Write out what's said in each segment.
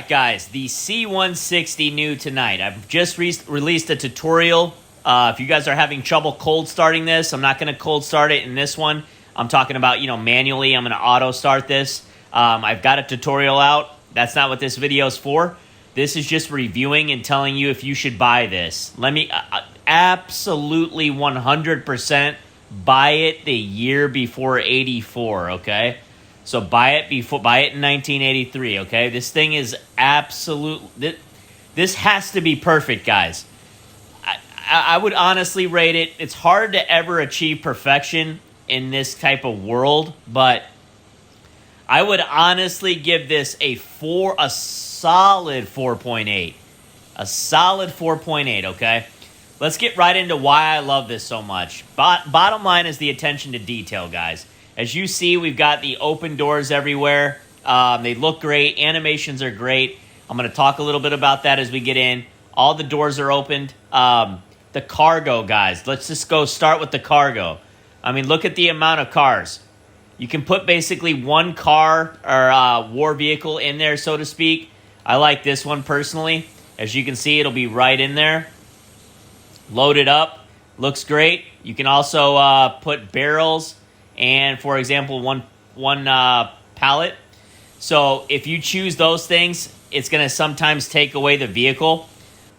right, guys, the C-160 new tonight. I've just released a tutorial. If you guys are having trouble cold starting this, I'm not going to cold start it in this one. I'm talking about, manually. I'm going to auto start this. I've got a tutorial out. That's not what this video is for. This is just reviewing and telling you if you should buy this. Let me absolutely 100% buy it the year before 84, okay? So buy it in 1983, okay? This thing is this has to be perfect, guys. I would honestly rate it. It's hard to ever achieve perfection in this type of world, but I would honestly give this a solid 4.8. A solid 4.8, okay? Let's get right into why I love this so much. Bottom line is the attention to detail, guys. As you see, we've got the open doors everywhere. They look great. Animations are great. I'm going to talk a little bit about that as we get in. All the doors are opened. The cargo, guys. Let's just go start with the cargo. I mean, look at the amount of cars. You can put basically one car or war vehicle in there, so to speak. I like this one personally. As you can see, it'll be right in there. Loaded up. Looks great. You can also put barrels and, for example, one pallet. So if you choose those things, it's going to sometimes take away the vehicle.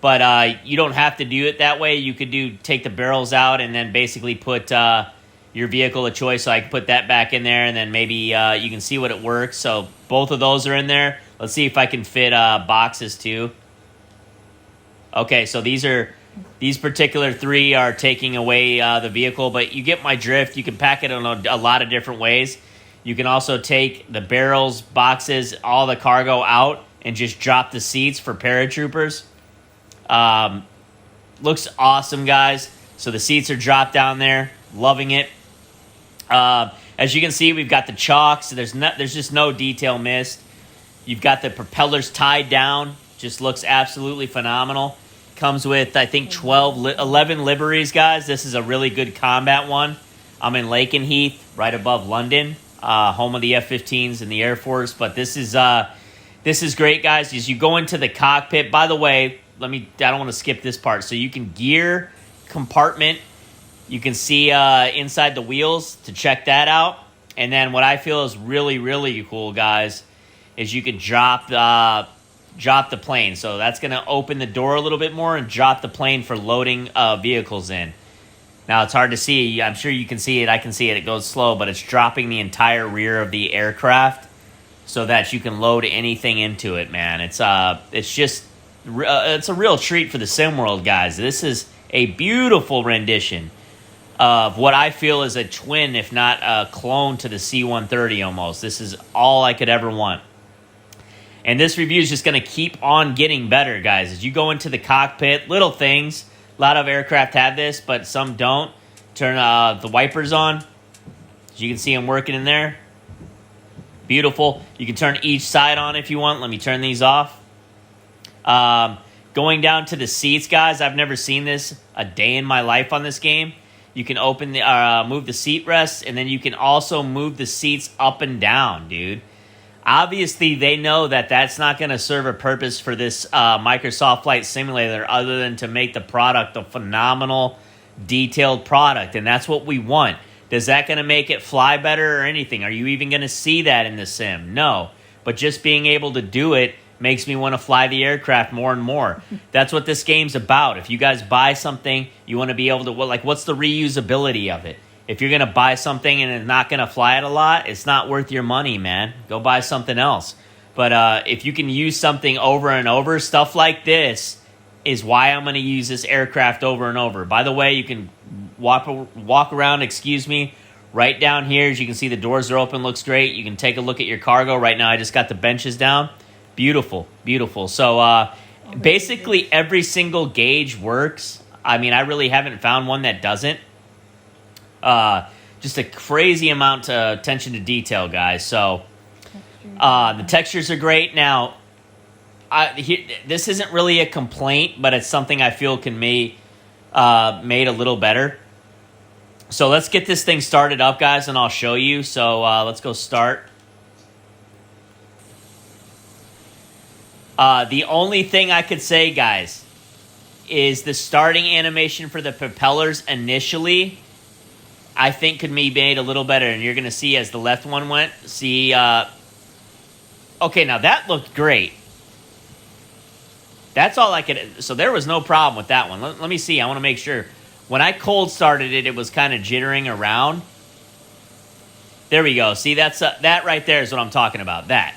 But you don't have to do it that way. You could take the barrels out and then basically put your vehicle of choice. So I can put that back in there, and then maybe you can see what it works. So both of those are in there. Let's see if I can fit boxes too. Okay, so these particular three are taking away the vehicle, but you get my drift. You can pack it in a lot of different ways. You can also take the barrels, boxes, all the cargo out and just drop the seats for paratroopers. Looks awesome, guys. So the seats are dropped down there. Loving it. As you can see, we've got the chocks. There's just no detail missed. You've got the propellers tied down. Just looks absolutely phenomenal. Comes with, I think, 11 liveries, guys. This is a really good combat one. I'm in Lakenheath, right above London, home of the F-15s and the Air Force. But this is great, guys. As you go into the cockpit, by the way, I don't want to skip this part. So you can gear compartment. You can see inside the wheels to check that out. And then what I feel is really, really cool, guys, is you can drop the plane. So that's going to open the door a little bit more and drop the plane for loading vehicles in. Now, it's hard to see. I'm sure you can see it. I can see it. It goes slow, but it's dropping the entire rear of the aircraft so that you can load anything into it, man. It's a real treat for the sim world, guys. This is a beautiful rendition of what I feel is a twin, if not a clone, to the C-130 almost. This is all I could ever want. And this review is just going to keep on getting better, guys. As you go into the cockpit, little things. A lot of aircraft have this, but some don't. Turn the wipers on. As you can see, I'm working in there. Beautiful. You can turn each side on if you want. Let me turn these off. Going down to the seats, guys. I've never seen this a day in my life on this game. You can move the seat rests, and then you can also move the seats up and down, dude. Obviously, they know that that's not going to serve a purpose for this Microsoft Flight Simulator other than to make the product a phenomenal, detailed product, and that's what we want. Is that going to make it fly better or anything? Are you even going to see that in the sim? No. But just being able to do it makes me want to fly the aircraft more and more. That's what this game's about. If you guys buy something, you want to be able to, what's the reusability of it? If you're going to buy something and it's not going to fly it a lot, it's not worth your money, man. Go buy something else. But if you can use something over and over, stuff like this is why I'm going to use this aircraft over and over. By the way, you can walk around, right down here. As you can see, the doors are open. Looks great. You can take a look at your cargo. Right now, I just got the benches down. Beautiful, beautiful. So basically every single gauge works. I mean, I really haven't found one that doesn't. Just a crazy amount of attention to detail, guys. So the textures are great. Now, this isn't really a complaint, but it's something I feel can made a little better. So let's get this thing started up, guys, and I'll show you. So let's go start. The only thing I could say, guys, is the starting animation for the propellers initially, I think could be made a little better. And you're going to see as the left one went, see, okay, now that looked great. That's all I could, so there was no problem with that one. Let me see, I want to make sure. When I cold started it, it was kind of jittering around. There we go. See, that's that right there is what I'm talking about. That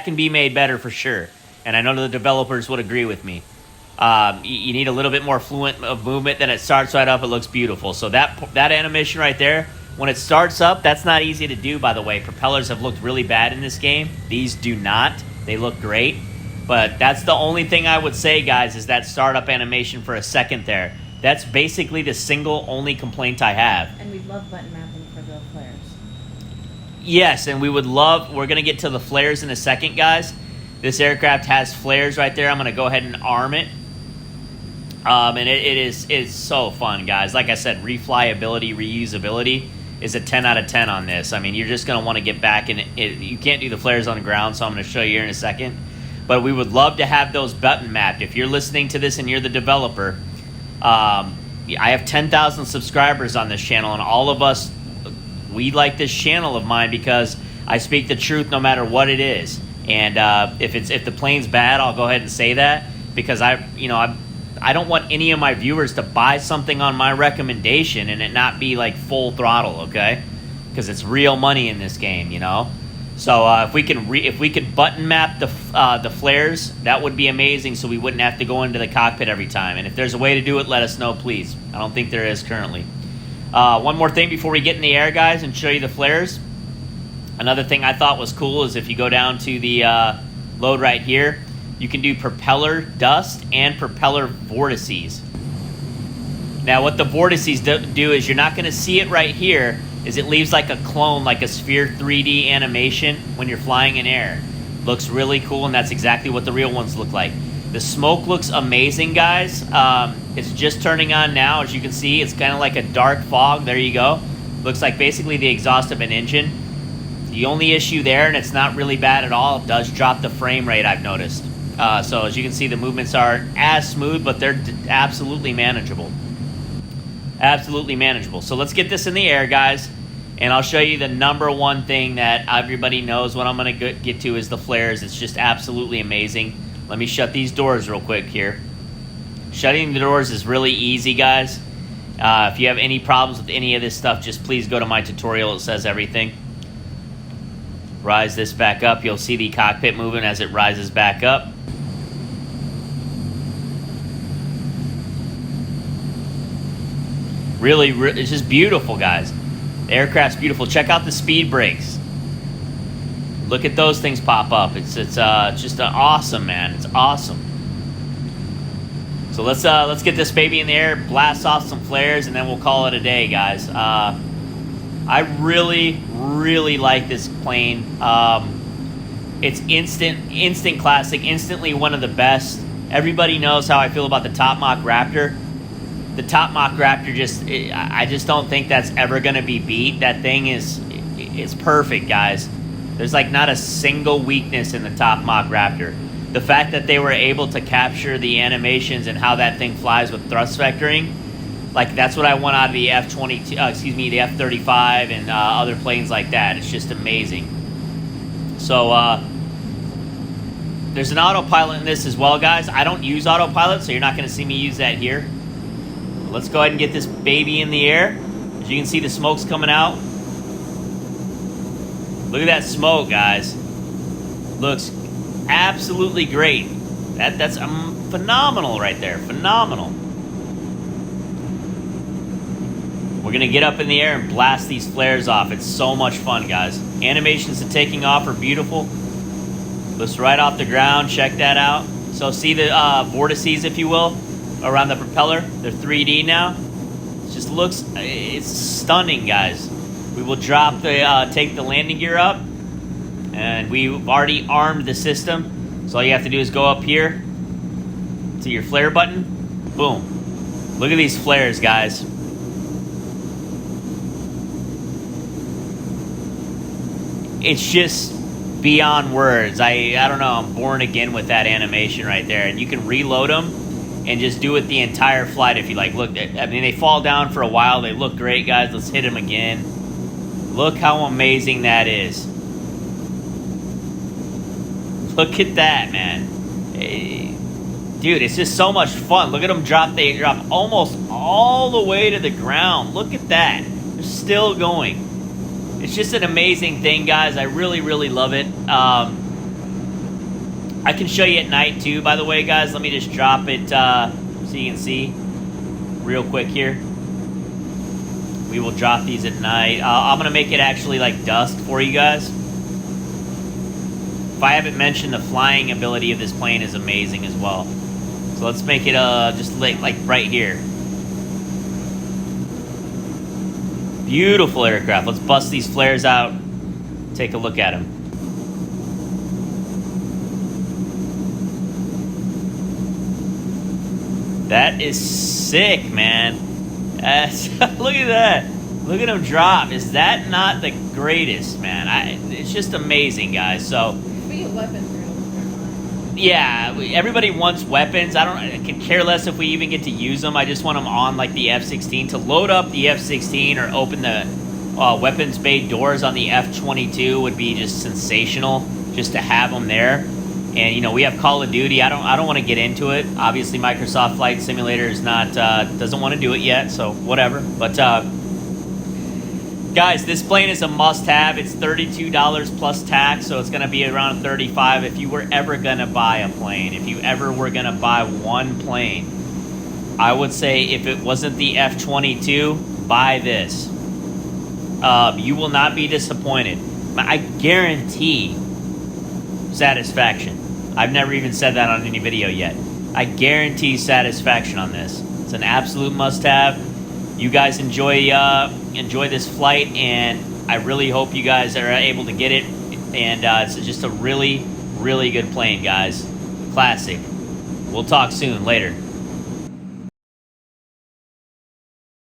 can be made better for sure. And I know the developers would agree with me. You need a little bit more fluent of movement. Then it starts right up. It looks beautiful. So that animation right there, when it starts up, that's not easy to do, by the way. Propellers have looked really bad in this game. These do not. They look great. But that's the only thing I would say, guys, is that startup animation for a second there. That's basically the single only complaint I have. And we love button mapping for the flares. Yes, and we're going to get to the flares in a second, guys. This aircraft has flares right there. I'm going to go ahead and arm it. And it's so fun, guys. Like I said, reflyability, reusability is a 10 out of 10 on this. I mean, you're just going to want to get back in it. You can't do the flares on the ground, so I'm going to show you here in a second. But we would love to have those button mapped. If you're listening to this and you're the developer, I have 10,000 subscribers on this channel, and all of us, we like this channel of mine because I speak the truth no matter what it is. And if the plane's bad, I'll go ahead and say that, because I don't want any of my viewers to buy something on my recommendation and it not be like full throttle, okay? Because it's real money in this game, you know. So if we could button map the flares, that would be amazing. So we wouldn't have to go into the cockpit every time. And if there's a way to do it, let us know, please. I don't think there is currently. One more thing before we get in the air, guys, and show you the flares. Another thing I thought was cool is if you go down to the load right here, you can do propeller dust and propeller vortices. Now, what the vortices do is you're not going to see it right here, is it leaves like a clone, like a sphere 3D animation when you're flying in air. Looks really cool, and that's exactly what the real ones look like. The smoke looks amazing, guys. It's just turning on now. As you can see, it's kind of like a dark fog. There you go. Looks like basically the exhaust of an engine. The only issue there, and it's not really bad at all, it does drop the frame rate, I've noticed. So as you can see, the movements aren't as smooth, but they're absolutely manageable. Absolutely manageable. So let's get this in the air, guys, and I'll show you the number one thing that everybody knows what I'm going to get to is the flares. It's just absolutely amazing. Let me shut these doors real quick here. Shutting the doors is really easy, guys. If you have any problems with any of this stuff, just please go to my tutorial. It says everything. Rise this back up. You'll see the cockpit moving as it rises back up. Really, it's just beautiful, guys. The aircraft's beautiful. Check out the speed brakes. Look at those things pop up. It's just awesome, man. It's awesome. So let's get this baby in the air, blast off some flares, and then we'll call it a day, guys. I really like this plane. It's instant classic, instantly one of the best. Everybody knows how I feel about the Top Mach Raptor. The Top Mach Raptor I just don't think that's ever going to be beat. That thing is perfect, guys. There's like not a single weakness in the Top Mach Raptor. The fact that they were able to capture the animations and how that thing flies with thrust vectoring, like that's what I want out of the F-22, the F-35 and other planes like that. It's just amazing. So there's an autopilot in this as well, guys. I don't use autopilot, so you're not going to see me use that here. Let's go ahead and get this baby in the air. As you can see, the smoke's coming out. Look at that smoke, guys. Looks absolutely great. That's phenomenal right there. Phenomenal. We're going to get up in the air and blast these flares off. It's so much fun, guys. Animations of taking off are beautiful. Looks right off the ground. Check that out. So see the vortices, if you will, around the propeller. They're 3D now. It just looks, it's stunning, guys. We will drop take the landing gear up, and we've already armed the system. So all you have to do is go up here to your flare button. Boom. Look at these flares, guys. It's just beyond words. I don't know. I'm born again with that animation right there. And you can reload them and just do it the entire flight if you like. Look, I mean, they fall down for a while. They look great, guys. Let's hit them again. Look how amazing that is. Look at that, man. Dude, it's just so much fun. Look at them drop. They drop almost all the way to the ground. Look at that. They're still going. It's just an amazing thing, guys. I really, really love it. I can show you at night, too, by the way, guys. Let me just drop it so you can see real quick here. We will drop these at night. I'm going to make it actually like dusk for you guys. If I haven't mentioned, the flying ability of this plane is amazing as well. So let's make it just like right here. Beautiful aircraft. Let's bust these flares out. Take a look at them. That is sick, man. Look at that. Look at them drop. Is that not the greatest, man? It's just amazing, guys. So, We get weapons real. yeah, everybody wants weapons. I can care less if we even get to use them. I just want them on like the F-16. To load up the F-16 or open the weapons bay doors on the F-22 would be just sensational. Just to have them there. And you know, we have Call of Duty. I don't want to get into it. Obviously, Microsoft Flight Simulator is not doesn't want to do it yet. So whatever. But guys, this plane is a must-have. It's $32 plus tax, so it's going to be around $35 if you were ever going to buy a plane. If you ever were going to buy one plane, I would say if it wasn't the F-22, buy this. You will not be disappointed. I guarantee satisfaction. I've never even said that on any video yet. I guarantee satisfaction on this. It's an absolute must-have. You guys enjoy this flight, and I really hope you guys are able to get it. And it's just a really, really good plane, guys. Classic. We'll talk soon. Later.